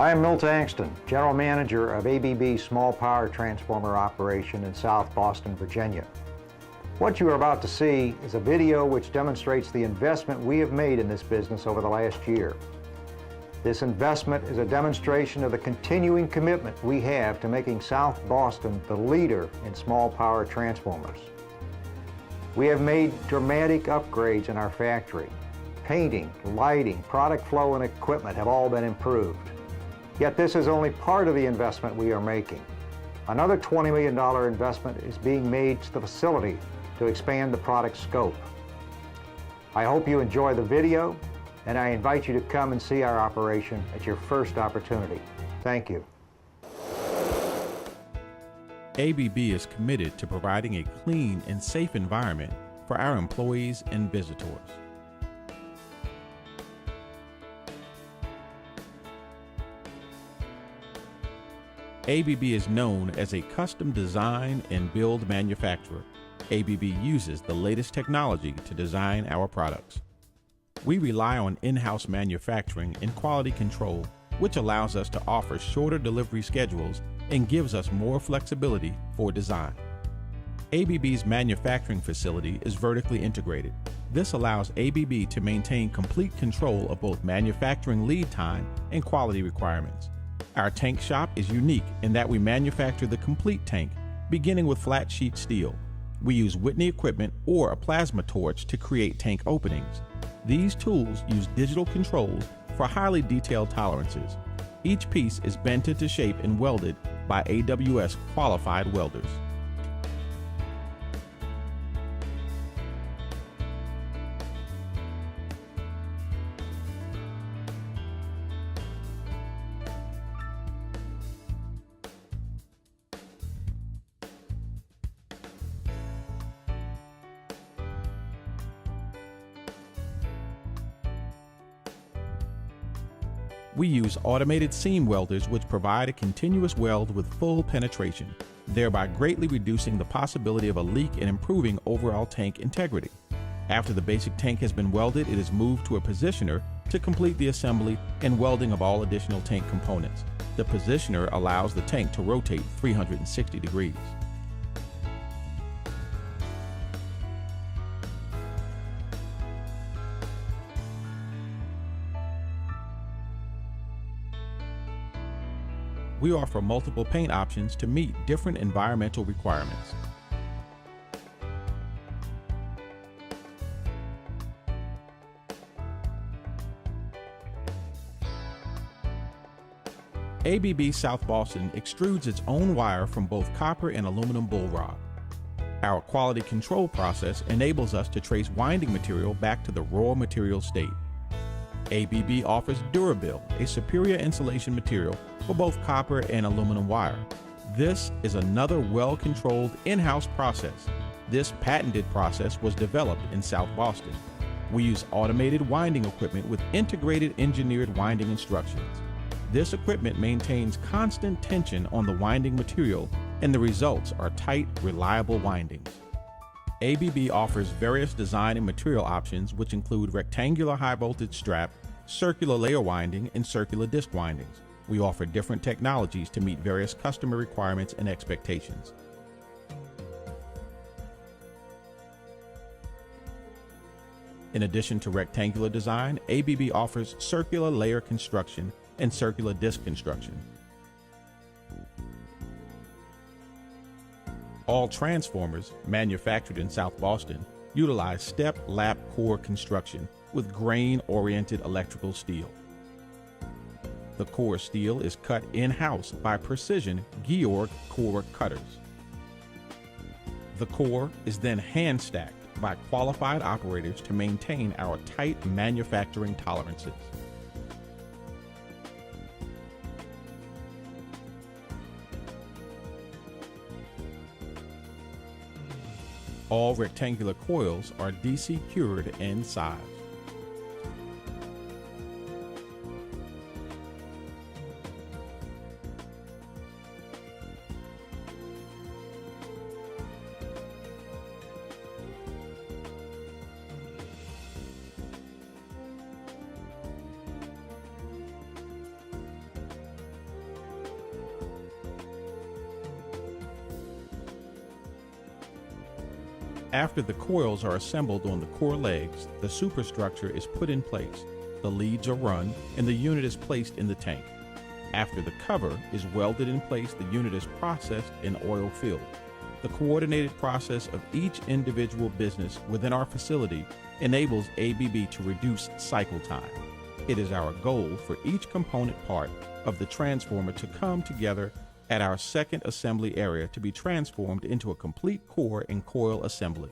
I am Milt Angston, General Manager of ABB Small Power Transformer Operation in South Boston, Virginia. What you are about to see is a video which demonstrates the investment we have made in this business over the last year. This investment is a demonstration of the continuing commitment we have to making South Boston the leader in small power transformers. We have made dramatic upgrades in our factory. Painting, lighting, product flow, and equipment have all been improved. Yet this is only part of the investment we are making. Another $20 million investment is being made to the facility to expand the product scope. I hope you enjoy the video, and I invite you to come and see our operation at your first opportunity. Thank you. ABB is committed to providing a clean and safe environment for our employees and visitors. ABB is known as a custom design and build manufacturer. ABB uses the latest technology to design our products. We rely on in-house manufacturing and quality control, which allows us to offer shorter delivery schedules and gives us more flexibility for design. ABB's manufacturing facility is vertically integrated. This allows ABB to maintain complete control of both manufacturing lead time and quality requirements. Our tank shop is unique in that we manufacture the complete tank, beginning with flat sheet steel. We use Whitney equipment or a plasma torch to create tank openings. These tools use digital controls for highly detailed tolerances. Each piece is bent into shape and welded by AWS qualified welders. We use automated seam welders which provide a continuous weld with full penetration, thereby greatly reducing the possibility of a leak and improving overall tank integrity. After the basic tank has been welded, it is moved to a positioner to complete the assembly and welding of all additional tank components. The positioner allows the tank to rotate 360 degrees. We offer multiple paint options to meet different environmental requirements. ABB South Boston extrudes its own wire from both copper and aluminum bull rod. Our quality control process enables us to trace winding material back to the raw material state. ABB offers Durabil, a superior insulation material for both copper and aluminum wire. This is another well-controlled in-house process. This patented process was developed in South Boston. We use automated winding equipment with integrated engineered winding instructions. This equipment maintains constant tension on the winding material, and the results are tight, reliable windings. ABB offers various design and material options which include rectangular high voltage strap, circular layer winding, and circular disc windings. We offer different technologies to meet various customer requirements and expectations. In addition to rectangular design, ABB offers circular layer construction and circular disc construction. All transformers manufactured in South Boston utilize step-lap core construction with grain-oriented electrical steel. The core steel is cut in-house by precision Georg core cutters. The core is then hand-stacked by qualified operators to maintain our tight manufacturing tolerances. All rectangular coils are DC cured and sized. After the coils are assembled on the core legs, the superstructure is put in place, the leads are run, and the unit is placed in the tank. After the cover is welded in place, the unit is processed and oil filled. The coordinated process of each individual business within our facility enables ABB to reduce cycle time. It is our goal for each component part of the transformer to come together at our second assembly area to be transformed into a complete core and coil assembly.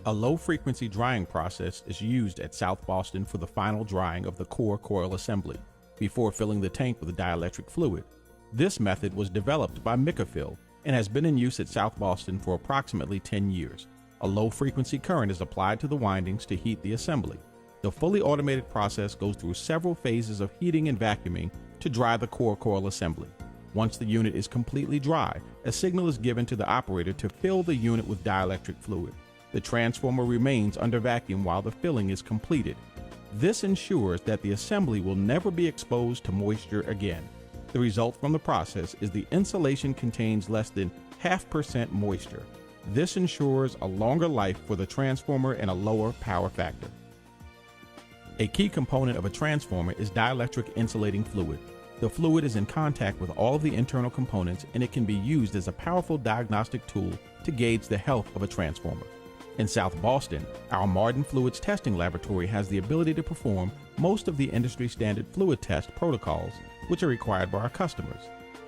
A low-frequency drying process is used at South Boston for the final drying of the core coil assembly before filling the tank with dielectric fluid. This method was developed by Micafil and has been in use at South Boston for approximately 10 years. A low-frequency current is applied to the windings to heat the assembly. The fully automated process goes through several phases of heating and vacuuming to dry the core coil assembly. Once the unit is completely dry, a signal is given to the operator to fill the unit with dielectric fluid. The transformer remains under vacuum while the filling is completed. This ensures that the assembly will never be exposed to moisture again. The result from the process is the insulation contains less than 0.5% moisture. This ensures a longer life for the transformer and a lower power factor. A key component of a transformer is dielectric insulating fluid. The fluid is in contact with all of the internal components, and it can be used as a powerful diagnostic tool to gauge the health of a transformer. In South Boston, our Martin Fluids Testing Laboratory has the ability to perform most of the industry standard fluid test protocols which are required by our customers.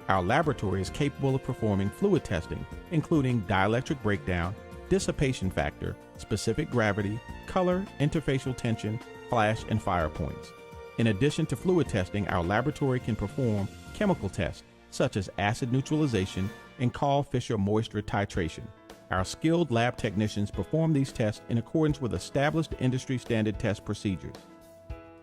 Our laboratory is capable of performing fluid testing, including dielectric breakdown, dissipation factor, specific gravity, color, interfacial tension, flash, and fire points. In addition to fluid testing, our laboratory can perform chemical tests such as acid neutralization and Call-Fisher moisture titration. Our skilled lab technicians perform these tests in accordance with established industry standard test procedures.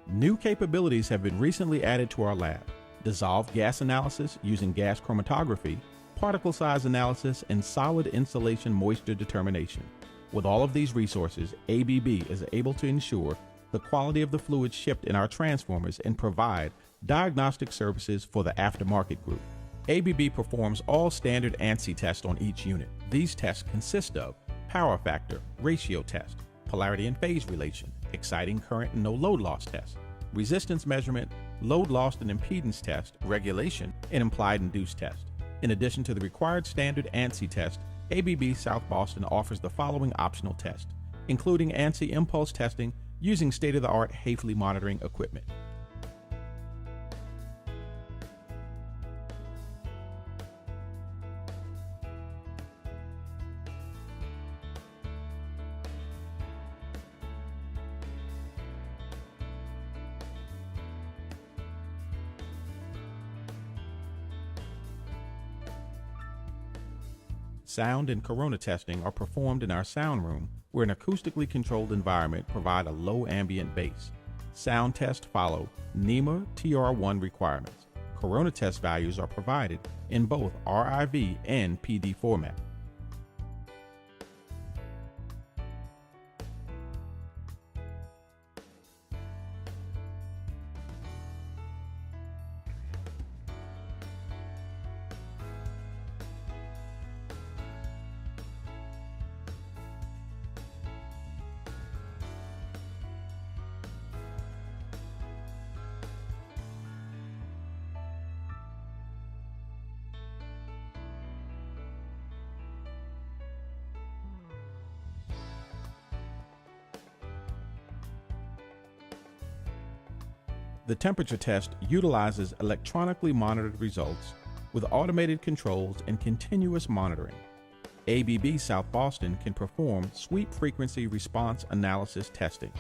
New capabilities have been recently added to our lab: dissolved gas analysis using gas chromatography, particle size analysis, and solid insulation moisture determination. With all of these resources, ABB is able to ensure the quality of the fluid shipped in our transformers and provide diagnostic services for the aftermarket group. ABB performs all standard ANSI tests on each unit. These tests consist of power factor, ratio test, polarity and phase relation, exciting current and no load loss test, resistance measurement, load loss and impedance test, regulation, and implied induced test. In addition to the required standard ANSI test, ABB South Boston offers the following optional tests, including ANSI impulse testing using state-of-the-art Hafele monitoring equipment. Sound and corona testing are performed in our sound room, where an acoustically controlled environment provides a low ambient bass. Sound tests follow NEMA TR1 requirements. Corona test values are provided in both RIV and PD format. The temperature test utilizes electronically monitored results with automated controls and continuous monitoring. ABB South Boston can perform sweep frequency response analysis testing.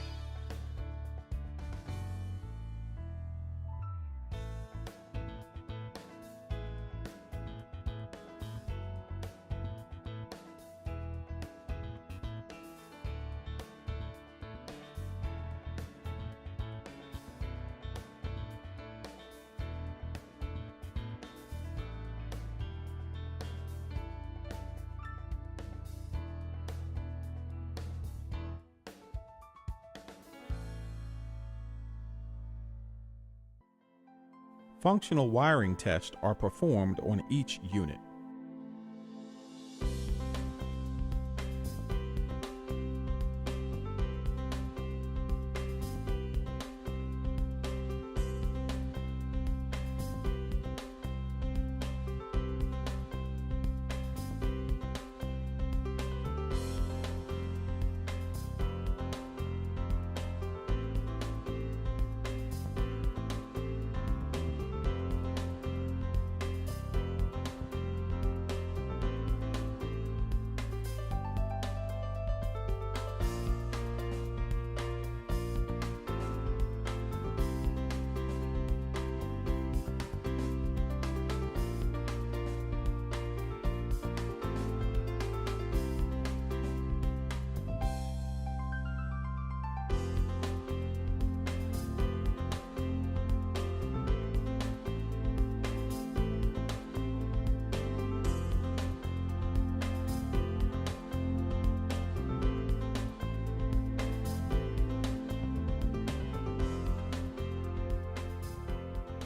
Functional wiring tests are performed on each unit.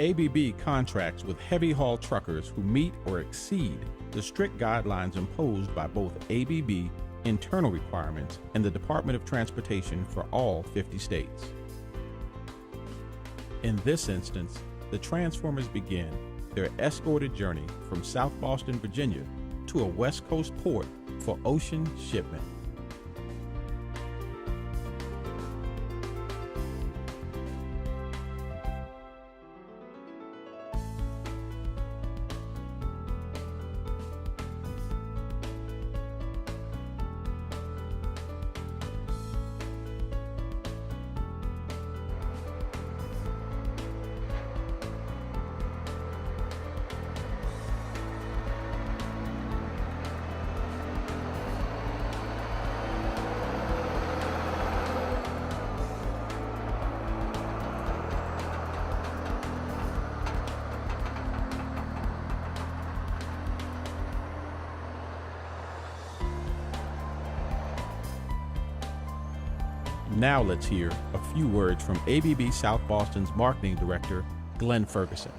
ABB contracts with heavy haul truckers who meet or exceed the strict guidelines imposed by both ABB internal requirements and the Department of Transportation for all 50 states. In this instance, the transformers begin their escorted journey from South Boston, Virginia to a West Coast port for ocean shipment. Now let's hear a few words from ABB South Boston's Marketing Director, Glenn Ferguson.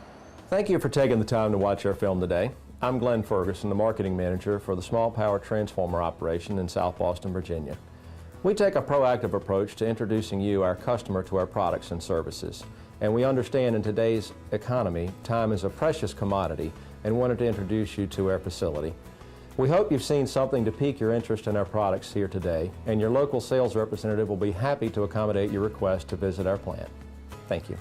Thank you for taking the time to watch our film today. I'm Glenn Ferguson, the Marketing Manager for the Small Power Transformer operation in South Boston, Virginia. We take a proactive approach to introducing you, our customer, to our products and services. And we understand in today's economy, time is a precious commodity and wanted to introduce you to our facility. We hope you've seen something to pique your interest in our products here today, and your local sales representative will be happy to accommodate your request to visit our plant. Thank you.